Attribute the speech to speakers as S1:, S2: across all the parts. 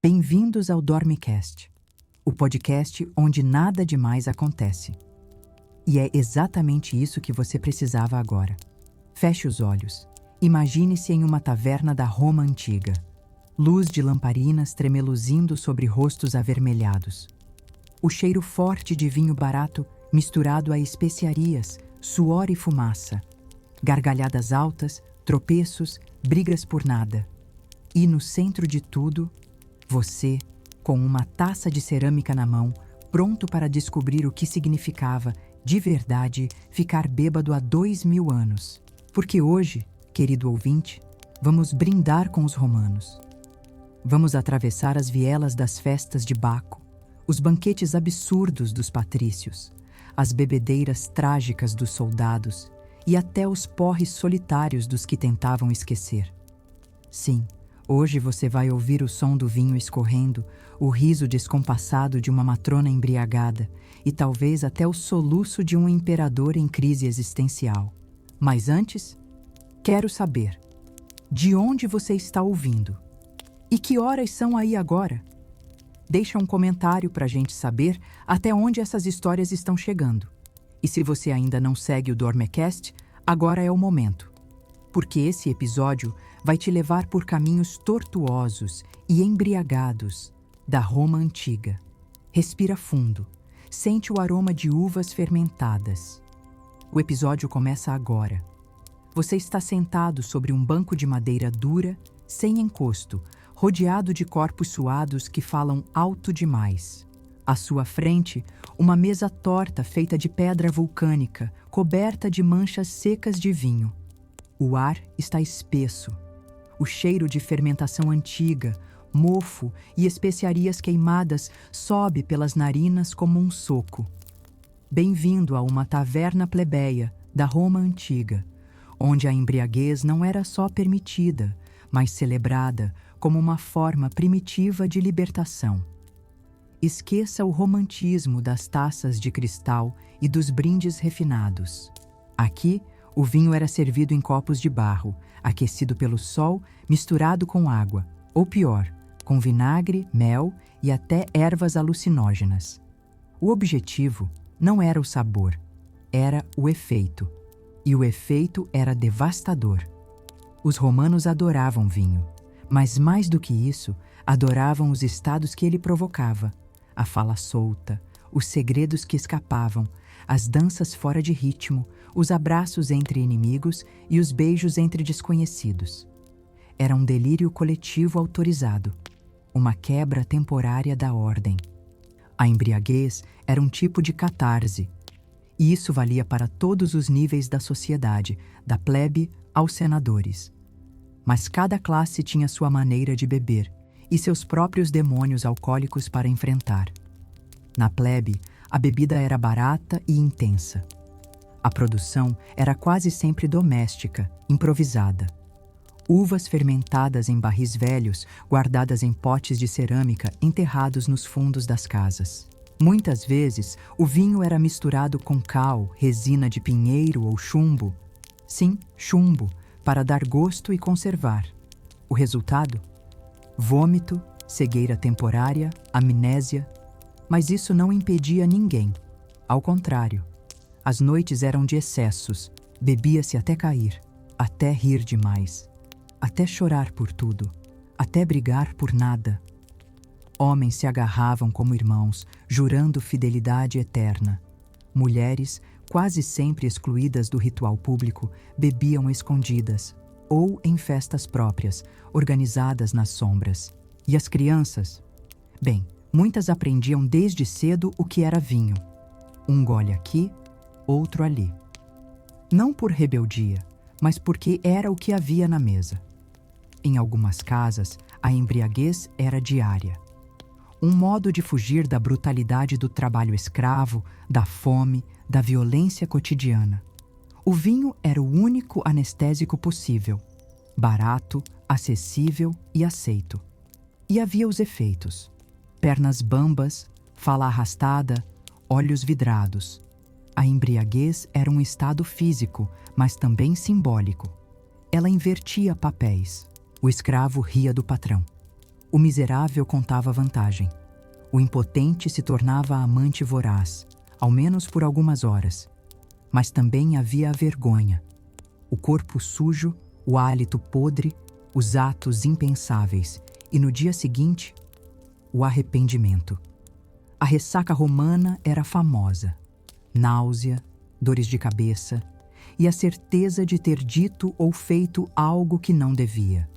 S1: Bem-vindos ao Dormicast, o podcast onde nada demais acontece. E é exatamente isso que você precisava agora. Feche os olhos. Imagine-se em uma taverna da Roma antiga. Luz de lamparinas tremeluzindo sobre rostos avermelhados. O cheiro forte de vinho barato misturado a especiarias, suor e fumaça. Gargalhadas altas, tropeços, brigas por nada. E no centro de tudo, você, com uma taça de cerâmica na mão, pronto para descobrir o que significava, de verdade, ficar bêbado há 2000 anos. Porque hoje, querido ouvinte, vamos brindar com os romanos. Vamos atravessar as vielas das festas de Baco, os banquetes absurdos dos patrícios, as bebedeiras trágicas dos soldados e até os porres solitários dos que tentavam esquecer. Sim, hoje você vai ouvir o som do vinho escorrendo, o riso descompassado de uma matrona embriagada e talvez até o soluço de um imperador em crise existencial. Mas antes, quero saber, de onde você está ouvindo? E que horas são aí agora? Deixa um comentário para a gente saber até onde essas histórias estão chegando. E se você ainda não segue o Dormecast, agora é o momento. Porque esse episódio vai te levar por caminhos tortuosos e embriagados da Roma antiga. Respira fundo, sente o aroma de uvas fermentadas. O episódio começa agora. Você está sentado sobre um banco de madeira dura, sem encosto, rodeado de corpos suados que falam alto demais. À sua frente, uma mesa torta feita de pedra vulcânica, coberta de manchas secas de vinho. O ar está espesso. O cheiro de fermentação antiga, mofo e especiarias queimadas sobe pelas narinas como um soco. Bem-vindo a uma taverna plebeia da Roma antiga, onde a embriaguez não era só permitida, mas celebrada como uma forma primitiva de libertação. Esqueça o romantismo das taças de cristal e dos brindes refinados. Aqui, o vinho era servido em copos de barro, aquecido pelo sol, misturado com água, ou pior, com vinagre, mel e até ervas alucinógenas. O objetivo não era o sabor, era o efeito. E o efeito era devastador. Os romanos adoravam vinho, mas mais do que isso, adoravam os estados que ele provocava, a fala solta, os segredos que escapavam, as danças fora de ritmo, os abraços entre inimigos e os beijos entre desconhecidos. Era um delírio coletivo autorizado, uma quebra temporária da ordem. A embriaguez era um tipo de catarse, e isso valia para todos os níveis da sociedade, da plebe aos senadores. Mas cada classe tinha sua maneira de beber e seus próprios demônios alcoólicos para enfrentar. Na plebe, a bebida era barata e intensa. A produção era quase sempre doméstica, improvisada. Uvas fermentadas em barris velhos, guardadas em potes de cerâmica enterrados nos fundos das casas. Muitas vezes, o vinho era misturado com cal, resina de pinheiro ou chumbo. Sim, chumbo, para dar gosto e conservar. O resultado? Vômito, cegueira temporária, amnésia. Mas isso não impedia ninguém. Ao contrário, as noites eram de excessos, bebia-se até cair, até rir demais, até chorar por tudo, até brigar por nada. Homens se agarravam como irmãos, jurando fidelidade eterna. Mulheres, quase sempre excluídas do ritual público, bebiam escondidas, ou em festas próprias, organizadas nas sombras. E as crianças? Bem, muitas aprendiam desde cedo o que era vinho. Um gole aqui, outro ali. Não por rebeldia, mas porque era o que havia na mesa. Em algumas casas, a embriaguez era diária. Um modo de fugir da brutalidade do trabalho escravo, da fome, da violência cotidiana. O vinho era o único anestésico possível, barato, acessível e aceito. E havia os efeitos: pernas bambas, fala arrastada, olhos vidrados. A embriaguez era um estado físico, mas também simbólico. Ela invertia papéis. O escravo ria do patrão. O miserável contava vantagem. O impotente se tornava amante voraz, ao menos por algumas horas. Mas também havia a vergonha, o corpo sujo, o hálito podre, os atos impensáveis e, no dia seguinte, o arrependimento. A ressaca romana era famosa. Náusea, dores de cabeça e a certeza de ter dito ou feito algo que não devia.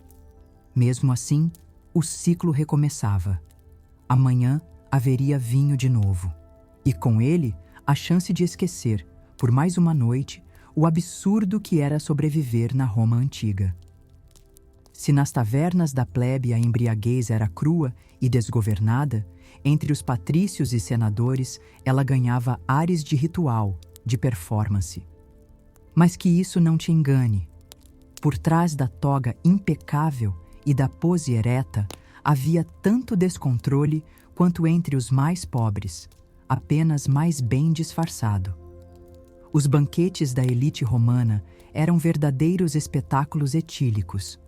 S1: Mesmo assim, o ciclo recomeçava. Amanhã haveria vinho de novo. E com ele, a chance de esquecer, por mais uma noite, o absurdo que era sobreviver na Roma antiga. Se nas tavernas da plebe a embriaguez era crua e desgovernada, entre os patrícios e senadores ela ganhava ares de ritual, de performance. Mas que isso não te engane. Por trás da toga impecável e da pose ereta havia tanto descontrole quanto entre os mais pobres, apenas mais bem disfarçado. Os banquetes da elite romana eram verdadeiros espetáculos etílicos.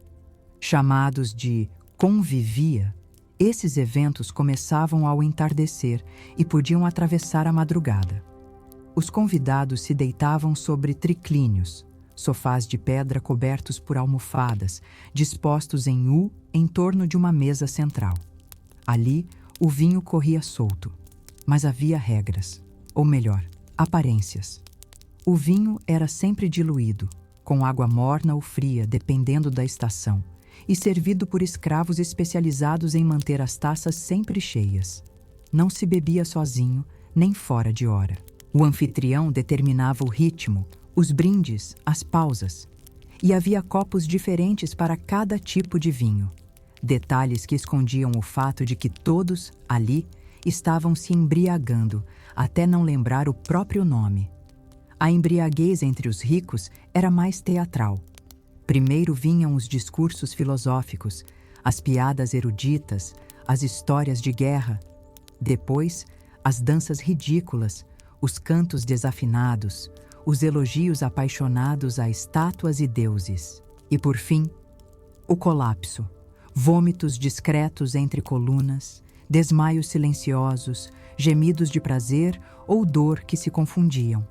S1: Chamados de convivia, esses eventos começavam ao entardecer e podiam atravessar a madrugada. Os convidados se deitavam sobre triclínios, sofás de pedra cobertos por almofadas, dispostos em U em torno de uma mesa central. Ali, o vinho corria solto, mas havia regras, ou melhor, aparências. O vinho era sempre diluído, com água morna ou fria, dependendo da estação, e servido por escravos especializados em manter as taças sempre cheias. Não se bebia sozinho, nem fora de hora. O anfitrião determinava o ritmo, os brindes, as pausas. E havia copos diferentes para cada tipo de vinho. Detalhes que escondiam o fato de que todos, ali, estavam se embriagando, até não lembrar o próprio nome. A embriaguez entre os ricos era mais teatral. Primeiro vinham os discursos filosóficos, as piadas eruditas, as histórias de guerra. Depois, as danças ridículas, os cantos desafinados, os elogios apaixonados a estátuas e deuses. E, por fim, o colapso. Vômitos discretos entre colunas, desmaios silenciosos, gemidos de prazer ou dor que se confundiam.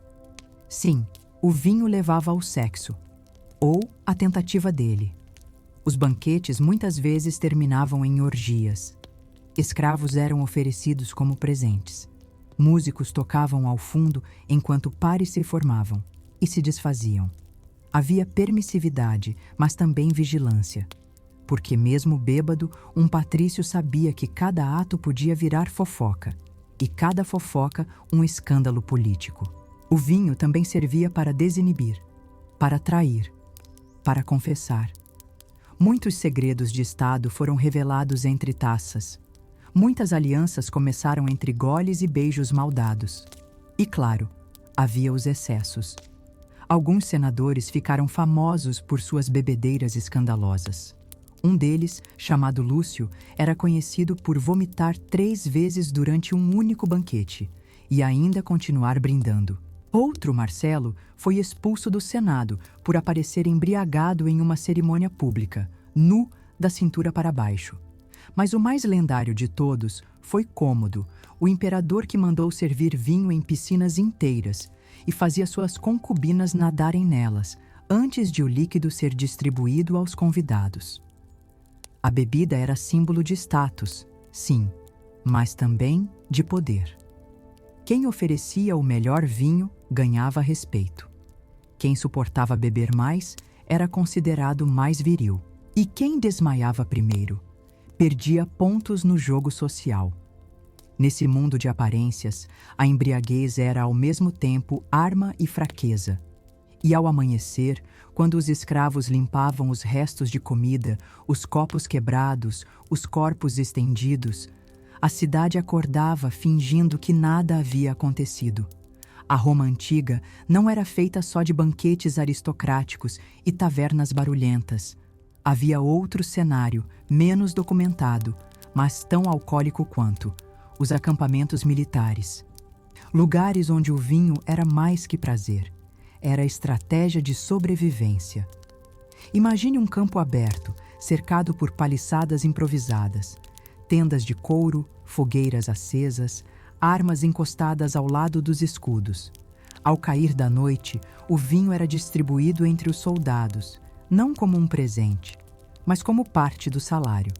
S1: Sim, o vinho levava ao sexo, ou à tentativa dele. Os banquetes muitas vezes terminavam em orgias. Escravos eram oferecidos como presentes. Músicos tocavam ao fundo enquanto pares se formavam e se desfaziam. Havia permissividade, mas também vigilância. Porque mesmo bêbado, um patrício sabia que cada ato podia virar fofoca, e cada fofoca um escândalo político. O vinho também servia para desinibir, para trair, para confessar. Muitos segredos de Estado foram revelados entre taças. Muitas alianças começaram entre goles e beijos maldados. E, claro, havia os excessos. Alguns senadores ficaram famosos por suas bebedeiras escandalosas. Um deles, chamado Lúcio, era conhecido por vomitar 3 vezes durante um único banquete e ainda continuar brindando. Outro, Marcelo, foi expulso do Senado por aparecer embriagado em uma cerimônia pública, nu da cintura para baixo. Mas o mais lendário de todos foi Cômodo, o imperador que mandou servir vinho em piscinas inteiras e fazia suas concubinas nadarem nelas, antes de o líquido ser distribuído aos convidados. A bebida era símbolo de status, sim, mas também de poder. Quem oferecia o melhor vinho ganhava respeito. Quem suportava beber mais era considerado mais viril. E quem desmaiava primeiro perdia pontos no jogo social. Nesse mundo de aparências, a embriaguez era ao mesmo tempo arma e fraqueza. E ao amanhecer, quando os escravos limpavam os restos de comida, os copos quebrados, os corpos estendidos, a cidade acordava fingindo que nada havia acontecido. A Roma antiga não era feita só de banquetes aristocráticos e tavernas barulhentas. Havia outro cenário, menos documentado, mas tão alcoólico quanto: os acampamentos militares. Lugares onde o vinho era mais que prazer, era estratégia de sobrevivência. Imagine um campo aberto, cercado por paliçadas improvisadas, tendas de couro, fogueiras acesas, armas encostadas ao lado dos escudos. Ao cair da noite, o vinho era distribuído entre os soldados, não como um presente, mas como parte do salário.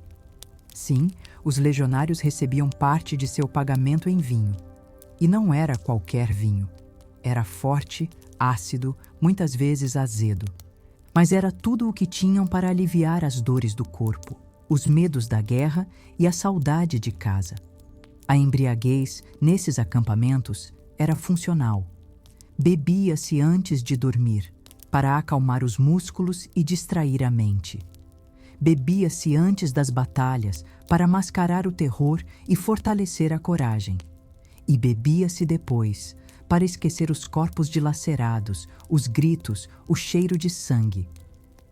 S1: Sim, os legionários recebiam parte de seu pagamento em vinho. E não era qualquer vinho. Era forte, ácido, muitas vezes azedo. Mas era tudo o que tinham para aliviar as dores do corpo, os medos da guerra e a saudade de casa. A embriaguez, nesses acampamentos, era funcional. Bebia-se antes de dormir, para acalmar os músculos e distrair a mente. Bebia-se antes das batalhas, para mascarar o terror e fortalecer a coragem. E bebia-se depois, para esquecer os corpos dilacerados, os gritos, o cheiro de sangue.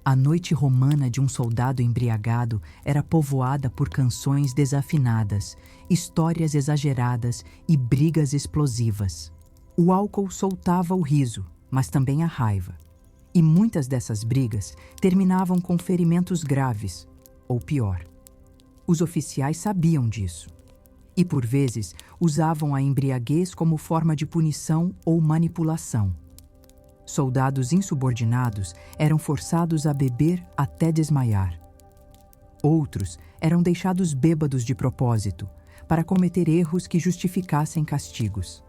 S1: A noite romana de um soldado embriagado era povoada por canções desafinadas, histórias exageradas e brigas explosivas. O álcool soltava o riso, mas também a raiva. E muitas dessas brigas terminavam com ferimentos graves, ou pior. Os oficiais sabiam disso. E, por vezes, usavam a embriaguez como forma de punição ou manipulação. Soldados insubordinados eram forçados a beber até desmaiar. Outros eram deixados bêbados de propósito, para cometer erros que justificassem castigos.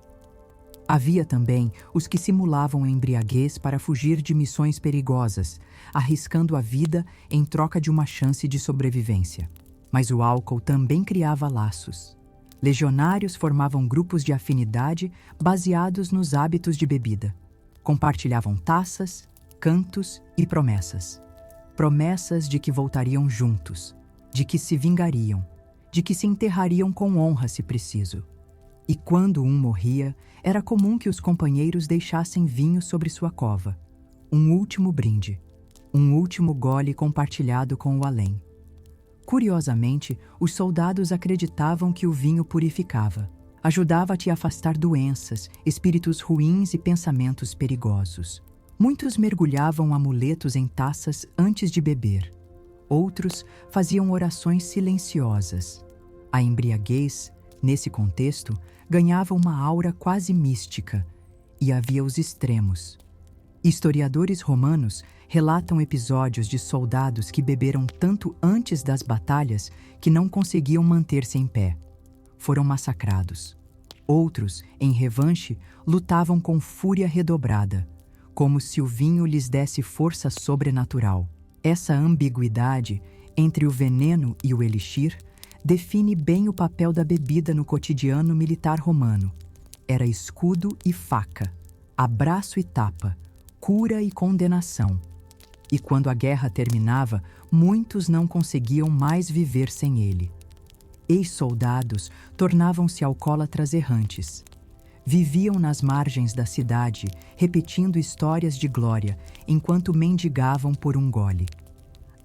S1: Havia também os que simulavam a embriaguez para fugir de missões perigosas, arriscando a vida em troca de uma chance de sobrevivência. Mas o álcool também criava laços. Legionários formavam grupos de afinidade baseados nos hábitos de bebida. Compartilhavam taças, cantos e promessas. Promessas de que voltariam juntos, de que se vingariam, de que se enterrariam com honra se preciso. E quando um morria, era comum que os companheiros deixassem vinho sobre sua cova. Um último brinde, um último gole compartilhado com o além. Curiosamente, os soldados acreditavam que o vinho purificava. Ajudava a te afastar doenças, espíritos ruins e pensamentos perigosos. Muitos mergulhavam amuletos em taças antes de beber. Outros faziam orações silenciosas. A embriaguez, nesse contexto, ganhava uma aura quase mística, e havia os extremos. Historiadores romanos relatam episódios de soldados que beberam tanto antes das batalhas que não conseguiam manter-se em pé. Foram massacrados. Outros, em revanche, lutavam com fúria redobrada, como se o vinho lhes desse força sobrenatural. Essa ambiguidade entre o veneno e o elixir define bem o papel da bebida no cotidiano militar romano. Era escudo e faca, abraço e tapa, cura e condenação. E quando a guerra terminava, muitos não conseguiam mais viver sem ele. Ex-soldados tornavam-se alcoólatras errantes. Viviam nas margens da cidade, repetindo histórias de glória, enquanto mendigavam por um gole.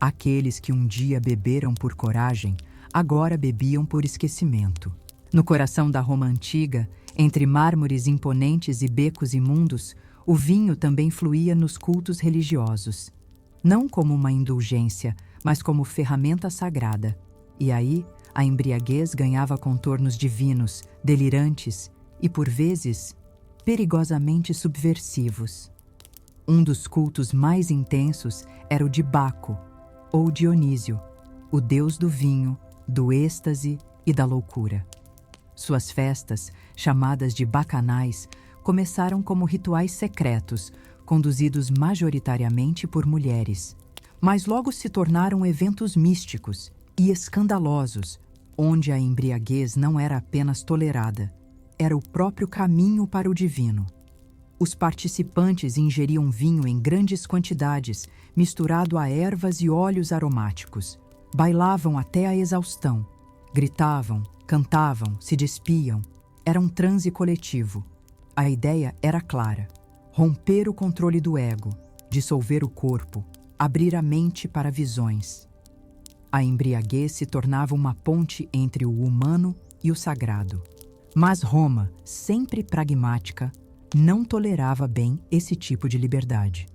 S1: Aqueles que um dia beberam por coragem, agora bebiam por esquecimento. No coração da Roma antiga, entre mármores imponentes e becos imundos, o vinho também fluía nos cultos religiosos. Não como uma indulgência, mas como ferramenta sagrada. E aí, a embriaguez ganhava contornos divinos, delirantes e, por vezes, perigosamente subversivos. Um dos cultos mais intensos era o de Baco, ou Dionísio, o deus do vinho, do êxtase e da loucura. Suas festas, chamadas de bacanais, começaram como rituais secretos, conduzidos majoritariamente por mulheres, mas logo se tornaram eventos místicos e escandalosos, onde a embriaguez não era apenas tolerada, era o próprio caminho para o divino. Os participantes ingeriam vinho em grandes quantidades, misturado a ervas e óleos aromáticos. Bailavam até a exaustão. Gritavam, cantavam, se despiam. Era um transe coletivo. A ideia era clara: romper o controle do ego, dissolver o corpo, abrir a mente para visões. A embriaguez se tornava uma ponte entre o humano e o sagrado. Mas Roma, sempre pragmática, não tolerava bem esse tipo de liberdade.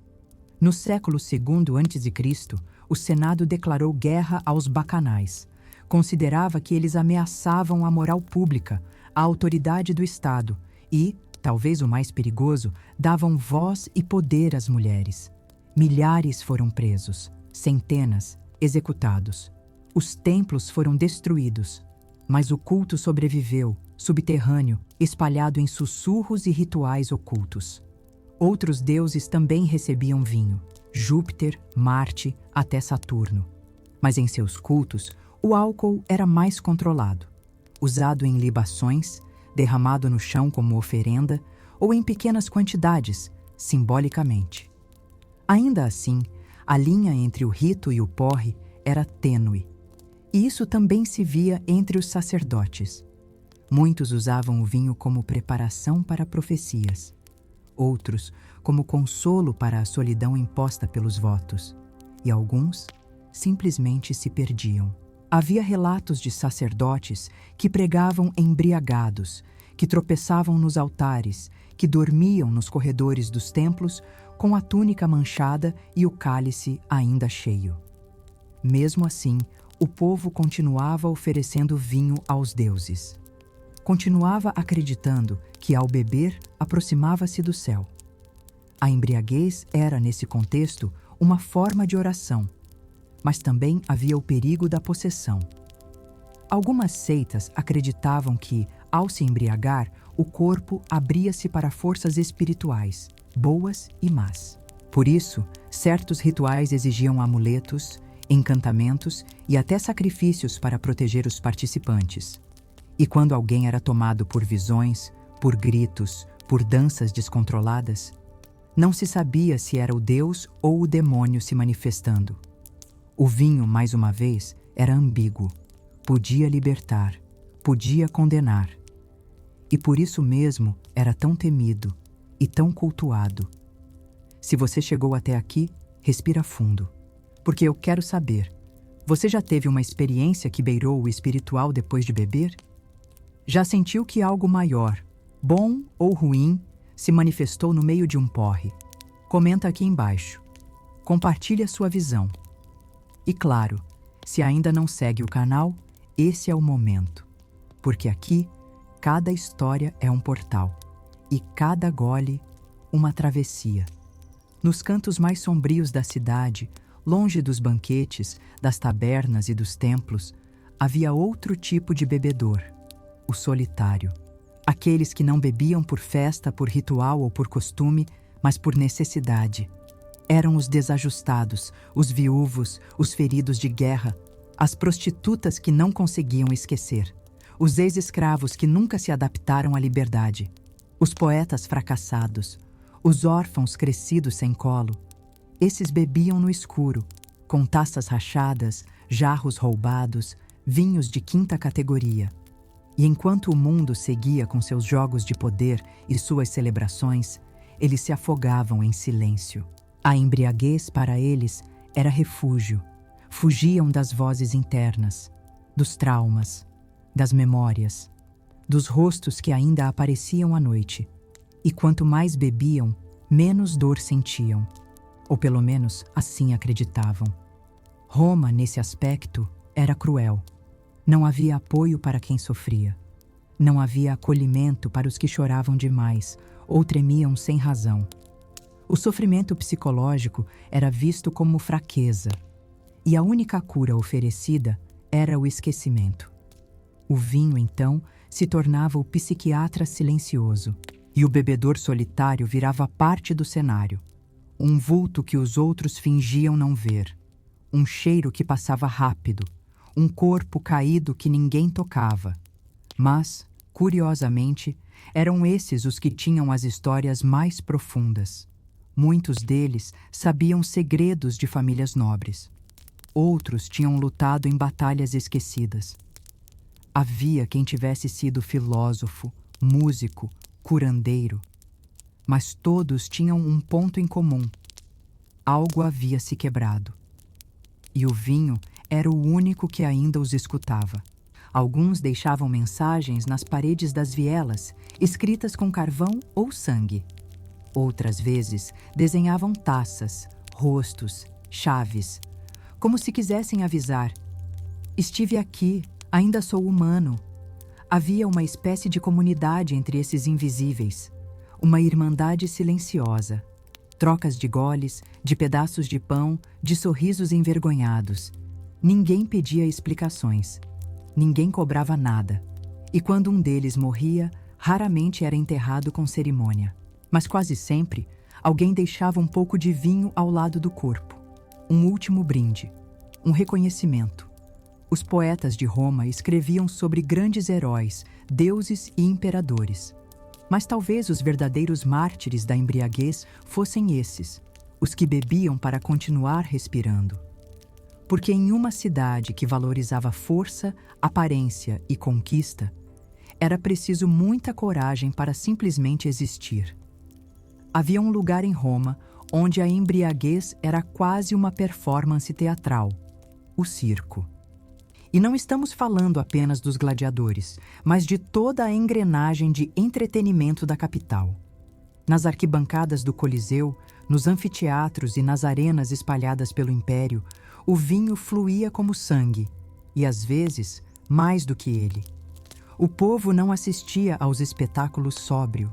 S1: No século II a.C., o Senado declarou guerra aos bacanais, considerava que eles ameaçavam a moral pública, a autoridade do Estado e, talvez o mais perigoso, davam voz e poder às mulheres. Milhares foram presos, centenas executados. Os templos foram destruídos, mas o culto sobreviveu, subterrâneo, espalhado em sussurros e rituais ocultos. Outros deuses também recebiam vinho, Júpiter, Marte, até Saturno. Mas em seus cultos, o álcool era mais controlado, usado em libações, derramado no chão como oferenda ou em pequenas quantidades, simbolicamente. Ainda assim, a linha entre o rito e o porre era tênue. E isso também se via entre os sacerdotes. Muitos usavam o vinho como preparação para profecias, outros como consolo para a solidão imposta pelos votos, e alguns simplesmente se perdiam. Havia relatos de sacerdotes que pregavam embriagados, que tropeçavam nos altares, que dormiam nos corredores dos templos com a túnica manchada e o cálice ainda cheio. Mesmo assim, o povo continuava oferecendo vinho aos deuses. Continuava acreditando que, ao beber, aproximava-se do céu. A embriaguez era, nesse contexto, uma forma de oração, mas também havia o perigo da possessão. Algumas seitas acreditavam que, ao se embriagar, o corpo abria-se para forças espirituais, boas e más. Por isso, certos rituais exigiam amuletos, encantamentos e até sacrifícios para proteger os participantes. E quando alguém era tomado por visões, por gritos, por danças descontroladas, não se sabia se era o Deus ou o demônio se manifestando. O vinho, mais uma vez, era ambíguo. Podia libertar, podia condenar. E por isso mesmo era tão temido e tão cultuado. Se você chegou até aqui, respira fundo, porque eu quero saber, você já teve uma experiência que beirou o espiritual depois de beber? Já sentiu que algo maior, bom ou ruim, se manifestou no meio de um porre? Comenta aqui embaixo. Compartilhe a sua visão. E claro, se ainda não segue o canal, esse é o momento. Porque aqui, cada história é um portal. E cada gole, uma travessia. Nos cantos mais sombrios da cidade, longe dos banquetes, das tabernas e dos templos, havia outro tipo de bebedor, o solitário. Aqueles que não bebiam por festa, por ritual ou por costume, mas por necessidade. Eram os desajustados, os viúvos, os feridos de guerra, as prostitutas que não conseguiam esquecer, os ex-escravos que nunca se adaptaram à liberdade, os poetas fracassados, os órfãos crescidos sem colo. Esses bebiam no escuro, com taças rachadas, jarros roubados, vinhos de quinta categoria. E enquanto o mundo seguia com seus jogos de poder e suas celebrações, eles se afogavam em silêncio. A embriaguez para eles era refúgio. Fugiam das vozes internas, dos traumas, das memórias, dos rostos que ainda apareciam à noite. E quanto mais bebiam, menos dor sentiam. Ou pelo menos assim acreditavam. Roma, nesse aspecto, era cruel. Não havia apoio para quem sofria. Não havia acolhimento para os que choravam demais ou tremiam sem razão. O sofrimento psicológico era visto como fraqueza, e a única cura oferecida era o esquecimento. O vinho, então, se tornava o psiquiatra silencioso, e o bebedor solitário virava parte do cenário. Um vulto que os outros fingiam não ver, um cheiro que passava rápido, um corpo caído que ninguém tocava. Mas, curiosamente, eram esses os que tinham as histórias mais profundas. Muitos deles sabiam segredos de famílias nobres. Outros tinham lutado em batalhas esquecidas. Havia quem tivesse sido filósofo, músico, curandeiro. Mas todos tinham um ponto em comum. Algo havia se quebrado. E o vinho era o único que ainda os escutava. Alguns deixavam mensagens nas paredes das vielas, escritas com carvão ou sangue. Outras vezes, desenhavam taças, rostos, chaves, como se quisessem avisar: Estive aqui, ainda sou humano. Havia uma espécie de comunidade entre esses invisíveis, uma irmandade silenciosa. Trocas de goles, de pedaços de pão, de sorrisos envergonhados. Ninguém pedia explicações. Ninguém cobrava nada. E quando um deles morria, raramente era enterrado com cerimônia. Mas quase sempre, alguém deixava um pouco de vinho ao lado do corpo. Um último brinde. Um reconhecimento. Os poetas de Roma escreviam sobre grandes heróis, deuses e imperadores. Mas talvez os verdadeiros mártires da embriaguez fossem esses, os que bebiam para continuar respirando. Porque em uma cidade que valorizava força, aparência e conquista, era preciso muita coragem para simplesmente existir. Havia um lugar em Roma onde a embriaguez era quase uma performance teatral, o circo. E não estamos falando apenas dos gladiadores, mas de toda a engrenagem de entretenimento da capital. Nas arquibancadas do Coliseu, nos anfiteatros e nas arenas espalhadas pelo Império, o vinho fluía como sangue, e às vezes, mais do que ele. O povo não assistia aos espetáculos sóbrio.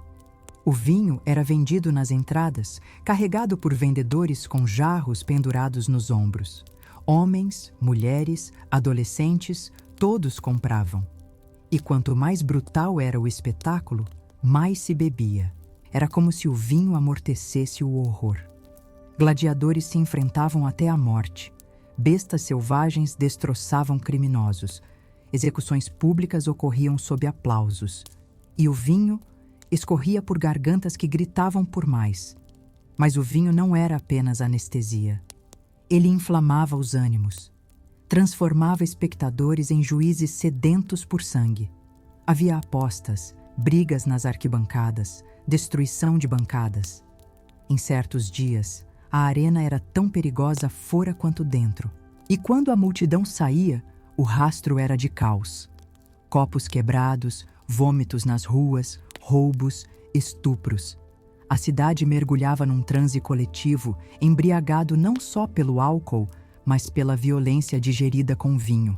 S1: O vinho era vendido nas entradas, carregado por vendedores com jarros pendurados nos ombros. Homens, mulheres, adolescentes, todos compravam. E quanto mais brutal era o espetáculo, mais se bebia. Era como se o vinho amortecesse o horror. Gladiadores se enfrentavam até a morte. Bestas selvagens destroçavam criminosos. Execuções públicas ocorriam sob aplausos. E o vinho escorria por gargantas que gritavam por mais. Mas o vinho não era apenas anestesia. Ele inflamava os ânimos, transformava espectadores em juízes sedentos por sangue. Havia apostas, brigas nas arquibancadas, destruição de bancadas. Em certos dias, a arena era tão perigosa fora quanto dentro. E quando a multidão saía, o rastro era de caos. Copos quebrados, vômitos nas ruas, roubos, estupros. A cidade mergulhava num transe coletivo, embriagado não só pelo álcool, mas pela violência digerida com vinho.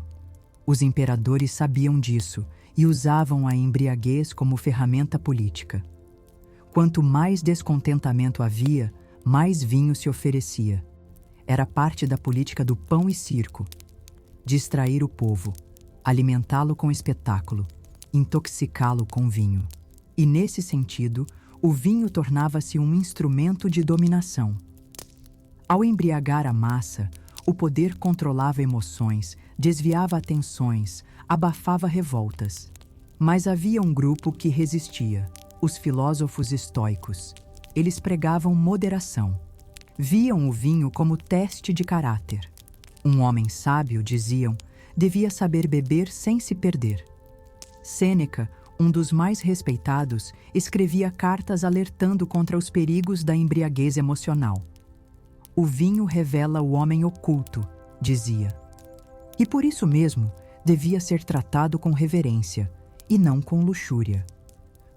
S1: Os imperadores sabiam disso e usavam a embriaguez como ferramenta política. Quanto mais descontentamento havia, mais vinho se oferecia. Era parte da política do pão e circo. Distrair o povo, alimentá-lo com espetáculo, intoxicá-lo com vinho. E nesse sentido, o vinho tornava-se um instrumento de dominação. Ao embriagar a massa, o poder controlava emoções, desviava atenções, abafava revoltas. Mas havia um grupo que resistia, os filósofos estoicos. Eles pregavam moderação. Viam o vinho como teste de caráter. Um homem sábio, diziam, devia saber beber sem se perder. Sêneca, um dos mais respeitados, escrevia cartas alertando contra os perigos da embriaguez emocional. O vinho revela o homem oculto, dizia. E por isso mesmo, devia ser tratado com reverência, e não com luxúria.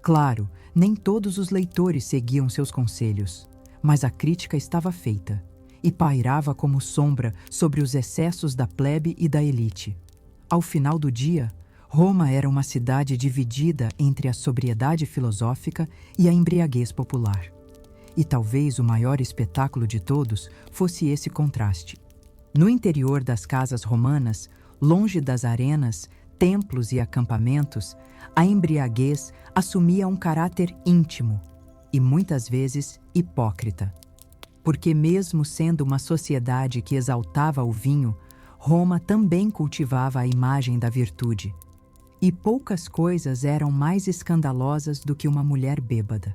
S1: Claro, nem todos os leitores seguiam seus conselhos, mas a crítica estava feita, e pairava como sombra sobre os excessos da plebe e da elite. Ao final do dia, Roma era uma cidade dividida entre a sobriedade filosófica e a embriaguez popular. E talvez o maior espetáculo de todos fosse esse contraste. No interior das casas romanas, longe das arenas, templos e acampamentos, a embriaguez assumia um caráter íntimo e muitas vezes hipócrita. Porque mesmo sendo uma sociedade que exaltava o vinho, Roma também cultivava a imagem da virtude. E poucas coisas eram mais escandalosas do que uma mulher bêbada.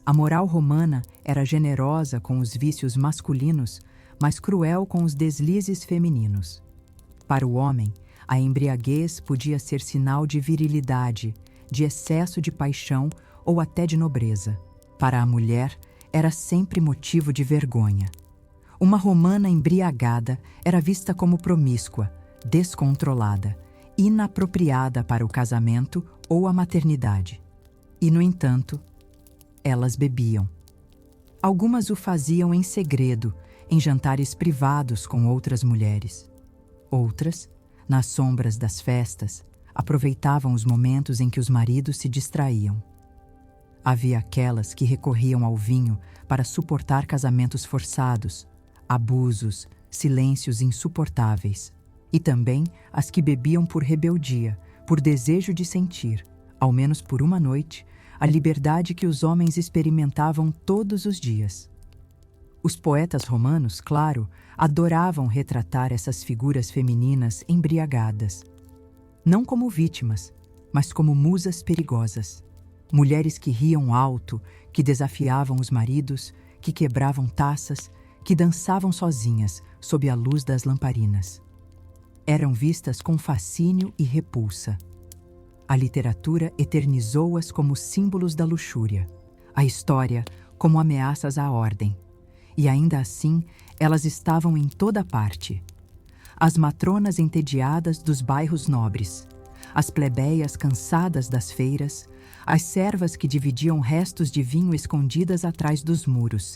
S1: A moral romana era generosa com os vícios masculinos, mas cruel com os deslizes femininos. Para o homem, a embriaguez podia ser sinal de virilidade, de excesso de paixão ou até de nobreza. Para a mulher, era sempre motivo de vergonha. Uma romana embriagada era vista como promíscua, descontrolada, inapropriada para o casamento ou a maternidade. E, no entanto, elas bebiam. Algumas o faziam em segredo, em jantares privados com outras mulheres. Outras, nas sombras das festas, aproveitavam os momentos em que os maridos se distraíam. Havia aquelas que recorriam ao vinho para suportar casamentos forçados, abusos, silêncios insuportáveis, e também as que bebiam por rebeldia, por desejo de sentir, ao menos por uma noite, a liberdade que os homens experimentavam todos os dias. Os poetas romanos, claro, adoravam retratar essas figuras femininas embriagadas, não como vítimas, mas como musas perigosas. Mulheres que riam alto, que desafiavam os maridos, que quebravam taças, que dançavam sozinhas sob a luz das lamparinas. Eram vistas com fascínio e repulsa. A literatura eternizou-as como símbolos da luxúria, a história como ameaças à ordem. E ainda assim, elas estavam em toda parte. As matronas entediadas dos bairros nobres, as plebeias cansadas das feiras, as servas que dividiam restos de vinho escondidas atrás dos muros,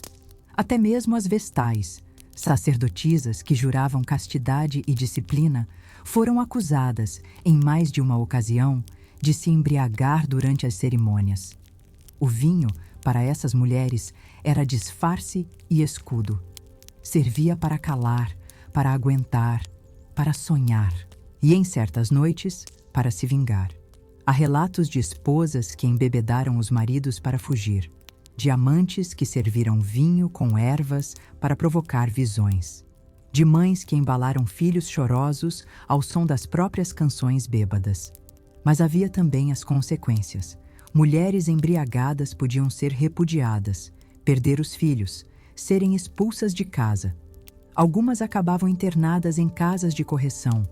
S1: até mesmo as vestais, sacerdotisas que juravam castidade e disciplina, foram acusadas, em mais de uma ocasião, de se embriagar durante as cerimônias. O vinho, para essas mulheres, era disfarce e escudo. Servia para calar, para aguentar, para sonhar, e em certas noites, para se vingar. Há relatos de esposas que embebedaram os maridos para fugir, de amantes que serviram vinho com ervas para provocar visões, de mães que embalaram filhos chorosos ao som das próprias canções bêbadas. Mas havia também as consequências. Mulheres embriagadas podiam ser repudiadas, perder os filhos, serem expulsas de casa. Algumas acabavam internadas em casas de correção,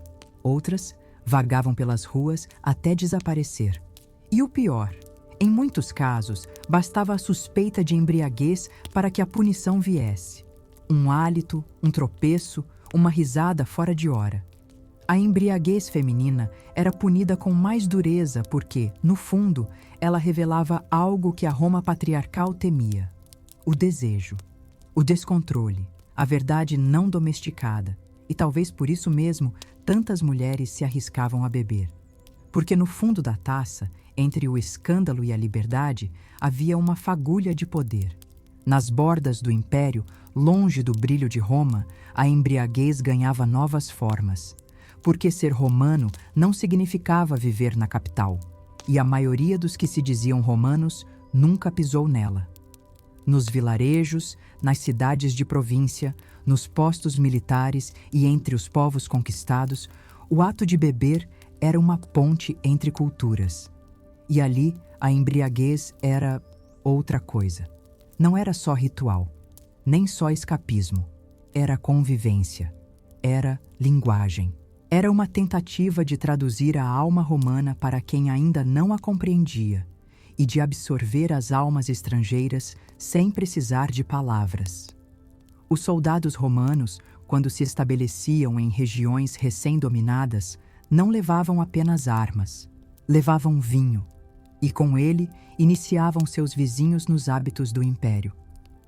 S1: outras vagavam pelas ruas até desaparecer. E o pior, em muitos casos, bastava a suspeita de embriaguez para que a punição viesse. Um hálito, um tropeço, uma risada fora de hora. A embriaguez feminina era punida com mais dureza porque, no fundo, ela revelava algo que a Roma patriarcal temia: o desejo, o descontrole, a verdade não domesticada. E talvez por isso mesmo tantas mulheres se arriscavam a beber. Porque no fundo da taça, entre o escândalo e a liberdade, havia uma fagulha de poder. Nas bordas do império, longe do brilho de Roma, a embriaguez ganhava novas formas. Porque ser romano não significava viver na capital, e a maioria dos que se diziam romanos nunca pisou nela. Nos vilarejos, nas cidades de província, nos postos militares e entre os povos conquistados, o ato de beber era uma ponte entre culturas. E ali a embriaguez era outra coisa. Não era só ritual, nem só escapismo. Era convivência, era linguagem. Era uma tentativa de traduzir a alma romana para quem ainda não a compreendia e de absorver as almas estrangeiras sem precisar de palavras. Os soldados romanos, quando se estabeleciam em regiões recém-dominadas, não levavam apenas armas, levavam vinho, e com ele iniciavam seus vizinhos nos hábitos do império.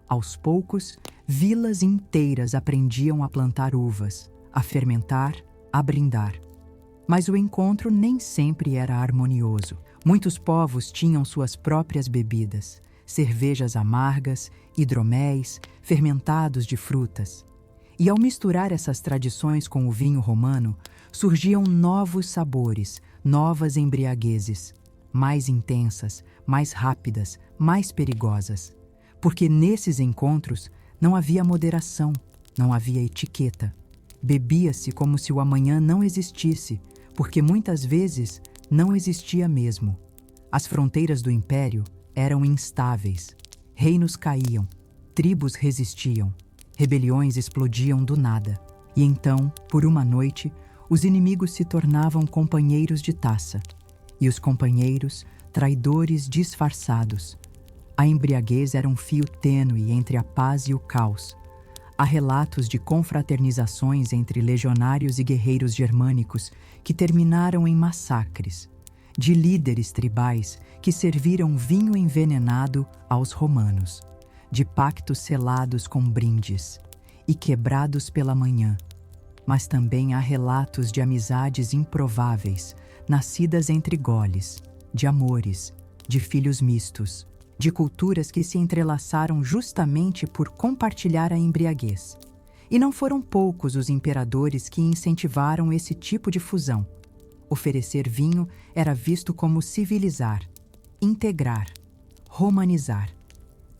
S1: Aos poucos, vilas inteiras aprendiam a plantar uvas, a fermentar, a brindar. Mas o encontro nem sempre era harmonioso. Muitos povos tinham suas próprias bebidas, cervejas amargas, hidroméis, fermentados de frutas. E ao misturar essas tradições com o vinho romano, surgiam novos sabores, novas embriaguezes, mais intensas, mais rápidas, mais perigosas. Porque nesses encontros não havia moderação, não havia etiqueta. Bebia-se como se o amanhã não existisse, porque muitas vezes não existia mesmo. As fronteiras do império eram instáveis. Reinos caíam, tribos resistiam, rebeliões explodiam do nada. E então, por uma noite, os inimigos se tornavam companheiros de taça. E os companheiros, traidores disfarçados. A embriaguez era um fio tênue entre a paz e o caos. Há relatos de confraternizações entre legionários e guerreiros germânicos que terminaram em massacres, de líderes tribais que serviram vinho envenenado aos romanos, de pactos selados com brindes e quebrados pela manhã. mas também há relatos de amizades improváveis, nascidas entre goles, de amores, de filhos mistos, de culturas que se entrelaçaram justamente por compartilhar a embriaguez. E não foram poucos os imperadores que incentivaram esse tipo de fusão. Oferecer vinho era visto como civilizar, integrar, romanizar.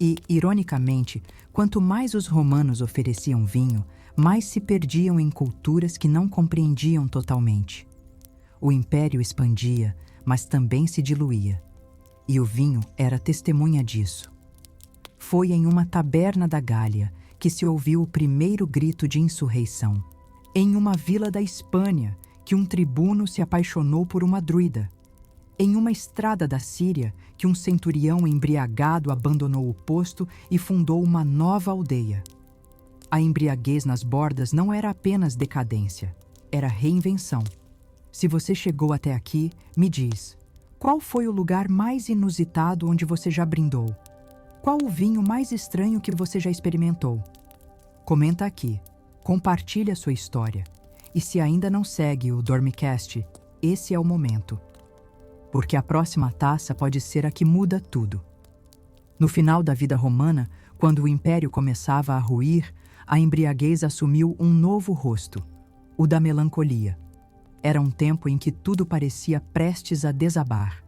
S1: E, ironicamente, quanto mais os romanos ofereciam vinho, mais se perdiam em culturas que não compreendiam totalmente. O império expandia, mas também se diluía. E o vinho era testemunha disso. Foi em uma taberna da Gália que se ouviu o primeiro grito de insurreição. Em uma vila da Espanha, que um tribuno se apaixonou por uma druida. Em uma estrada da Síria, que um centurião embriagado abandonou o posto e fundou uma nova aldeia. A embriaguez nas bordas não era apenas decadência, era reinvenção. Se você chegou até aqui, me diz, qual foi o lugar mais inusitado onde você já brindou? Qual o vinho mais estranho que você já experimentou? Comenta aqui, compartilhe a sua história. E se ainda não segue o Dormicast, esse é o momento. Porque a próxima taça pode ser a que muda tudo. No final da vida romana, quando o império começava a ruir, a embriaguez assumiu um novo rosto, o da melancolia. Era um tempo em que tudo parecia prestes a desabar.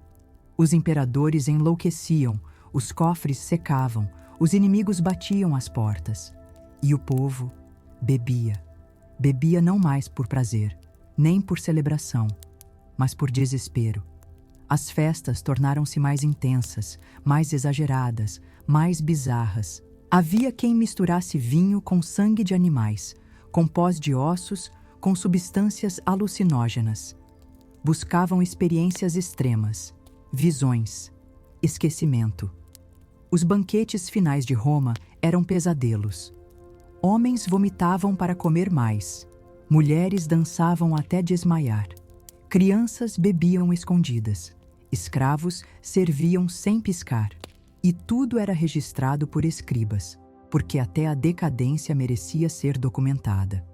S1: Os imperadores enlouqueciam, os cofres secavam, os inimigos batiam às portas. E o povo bebia. Bebia não mais por prazer, nem por celebração, mas por desespero. As festas tornaram-se mais intensas, mais exageradas, mais bizarras. Havia quem misturasse vinho com sangue de animais, com pós de ossos, com substâncias alucinógenas. Buscavam experiências extremas, visões, esquecimento. Os banquetes finais de Roma eram pesadelos. Homens vomitavam para comer mais. Mulheres dançavam até desmaiar. Crianças bebiam escondidas. Escravos serviam sem piscar. E tudo era registrado por escribas, porque até a decadência merecia ser documentada.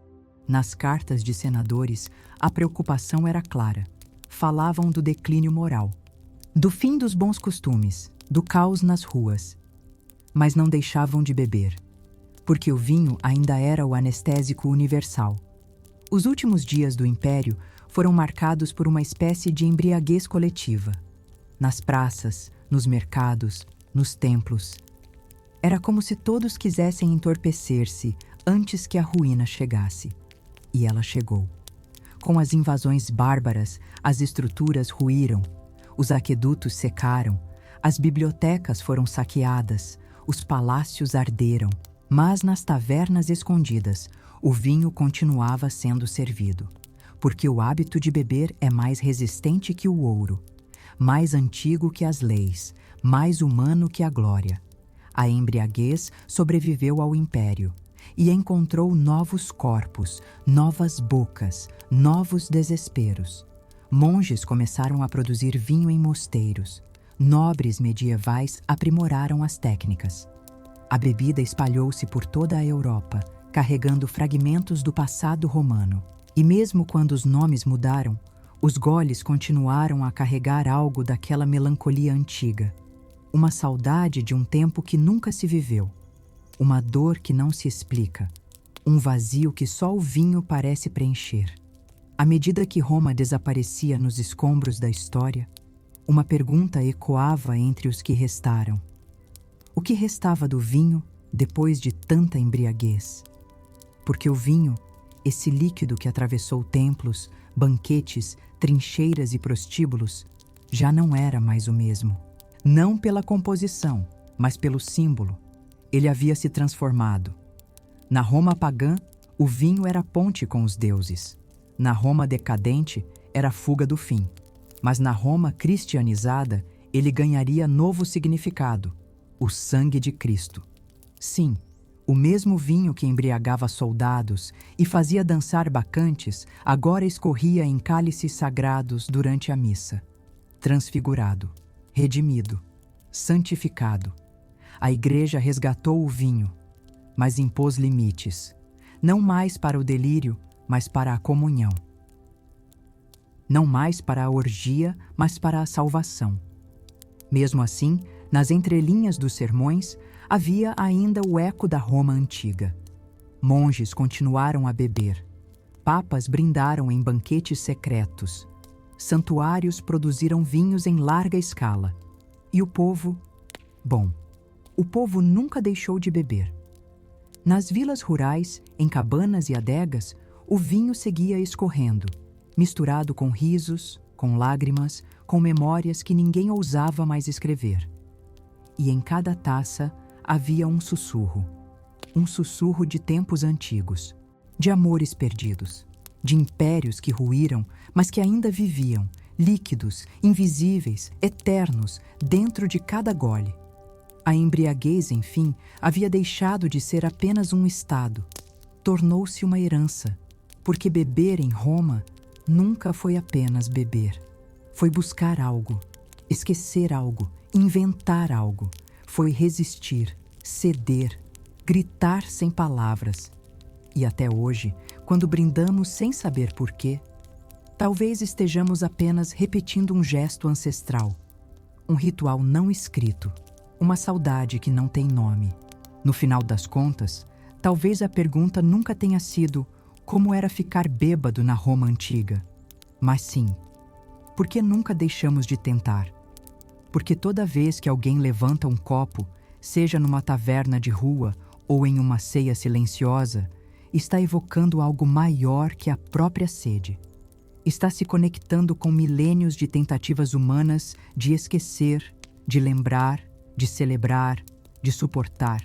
S1: Nas cartas de senadores, a preocupação era clara. Falavam do declínio moral, do fim dos bons costumes, do caos nas ruas. Mas não deixavam de beber, porque o vinho ainda era o anestésico universal. Os últimos dias do Império foram marcados por uma espécie de embriaguez coletiva. Nas praças, nos mercados, nos templos. Era como se todos quisessem entorpecer-se antes que a ruína chegasse. E ela chegou. Com as invasões bárbaras, as estruturas ruíram, os aquedutos secaram, as bibliotecas foram saqueadas, os palácios arderam, mas nas tavernas escondidas, o vinho continuava sendo servido, porque o hábito de beber é mais resistente que o ouro, mais antigo que as leis, mais humano que a glória. A embriaguez sobreviveu ao império e encontrou novos corpos, novas bocas, novos desesperos. Monges começaram a produzir vinho em mosteiros. Nobres medievais aprimoraram as técnicas. A bebida espalhou-se por toda a Europa, carregando fragmentos do passado romano. E mesmo quando os nomes mudaram, os goles continuaram a carregar algo daquela melancolia antiga. Uma saudade de um tempo que nunca se viveu. Uma dor que não se explica. Um vazio que só o vinho parece preencher. À medida que Roma desaparecia nos escombros da história, uma pergunta ecoava entre os que restaram. O que restava do vinho depois de tanta embriaguez? Porque o vinho, esse líquido que atravessou templos, banquetes, trincheiras e prostíbulos, já não era mais o mesmo. Não pela composição, mas pelo símbolo. Ele havia se transformado. Na Roma pagã, o vinho era a ponte com os deuses. Na Roma decadente, era a fuga do fim. Mas na Roma cristianizada, ele ganharia novo significado: o sangue de Cristo. Sim, o mesmo vinho que embriagava soldados e fazia dançar bacantes, agora escorria em cálices sagrados durante a missa. Transfigurado, redimido, santificado. A Igreja resgatou o vinho, mas impôs limites. Não mais para o delírio, mas para a comunhão. Não mais para a orgia, mas para a salvação. Mesmo assim, nas entrelinhas dos sermões, havia ainda o eco da Roma antiga. Monges continuaram a beber. Papas brindaram em banquetes secretos. Santuários produziram vinhos em larga escala. E o povo? Bom, o povo nunca deixou de beber. Nas vilas rurais, em cabanas e adegas, o vinho seguia escorrendo, misturado com risos, com lágrimas, com memórias que ninguém ousava mais escrever. E em cada taça havia um sussurro de tempos antigos, de amores perdidos, de impérios que ruíram, mas que ainda viviam, líquidos, invisíveis, eternos, dentro de cada gole. A embriaguez, enfim, havia deixado de ser apenas um estado. Tornou-se uma herança, porque beber em Roma nunca foi apenas beber. Foi buscar algo, esquecer algo, inventar algo. Foi resistir, ceder, gritar sem palavras. E até hoje, quando brindamos sem saber porquê, talvez estejamos apenas repetindo um gesto ancestral, um ritual não escrito, uma saudade que não tem nome. No final das contas, talvez a pergunta nunca tenha sido como era ficar bêbado na Roma antiga, mas sim, por que nunca deixamos de tentar? Porque toda vez que alguém levanta um copo, seja numa taverna de rua ou em uma ceia silenciosa, está evocando algo maior que a própria sede. Está se conectando com milênios de tentativas humanas de esquecer, de lembrar, de celebrar, de suportar.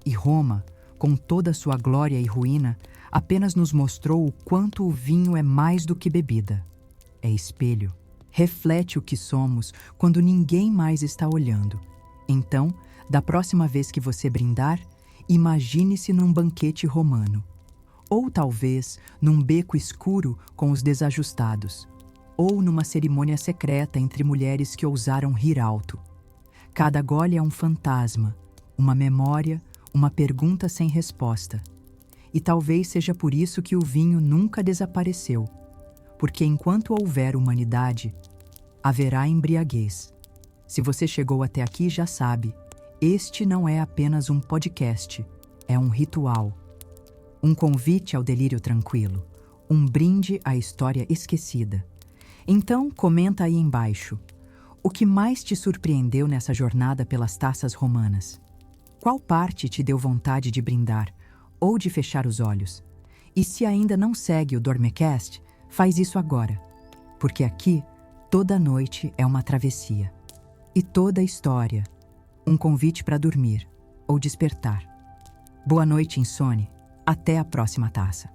S1: E Roma, com toda a sua glória e ruína, apenas nos mostrou o quanto o vinho é mais do que bebida. É espelho. Reflete o que somos quando ninguém mais está olhando. Então, da próxima vez que você brindar, imagine-se num banquete romano. Ou talvez num beco escuro com os desajustados. Ou numa cerimônia secreta entre mulheres que ousaram rir alto. Cada gole é um fantasma, uma memória, uma pergunta sem resposta. E talvez seja por isso que o vinho nunca desapareceu. Porque enquanto houver humanidade, haverá embriaguez. Se você chegou até aqui, já sabe, este não é apenas um podcast, é um ritual. Um convite ao delírio tranquilo, um brinde à história esquecida. Então, comenta aí embaixo. O que mais te surpreendeu nessa jornada pelas taças romanas? Qual parte te deu vontade de brindar ou de fechar os olhos? E se ainda não segue o Dormecast, faz isso agora, porque aqui toda noite é uma travessia e toda história um convite para dormir ou despertar. Boa noite, insone. Até a próxima taça.